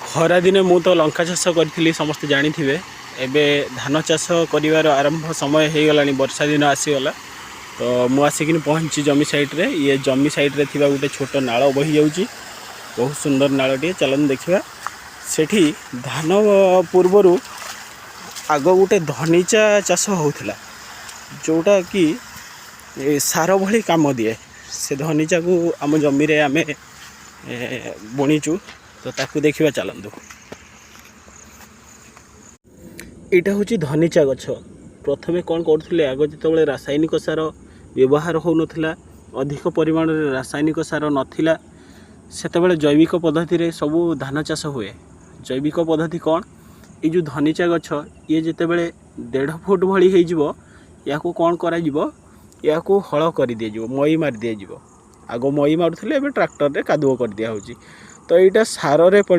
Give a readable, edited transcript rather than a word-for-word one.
खरा दिने मु तो लंका चाष करी समस्ते जानी थे एबे धान चाष कर आरंभ समय हो गला वर्षा दिन आसीगला तो मु आसिक पहुँची जमी साइड्रे ये जमी साइड्रे थी गोटे छोट नाल बही जाऊँगी बहुत सुंदर नालटे चलन देखा सेठी धान पूर्वर आग गोटे धनीचा चाष होता जोटा कि सार भली काम दिए से धनीचा को आम जमी रे आमे बुणीचु तो ताकू देखा चलतु यहाँ हूँ धनीचा गछ प्रथमे कौन करुले आग जो रासायनिक सार व्यवहार हो नाला अधिक परिमाण में रासायनिक सार नाला से जैविक पद्धति रे सबू धान चाष हुए जैविक पद्धति कौन ये जो धनीचा गछ ये जितेबले 1.5 फुट भली हो या कौन करा या हल कर दि मई मार दि आग मई मारुले ट्रैक्टर रे कादुओ कर दिया तो यहाँ सारे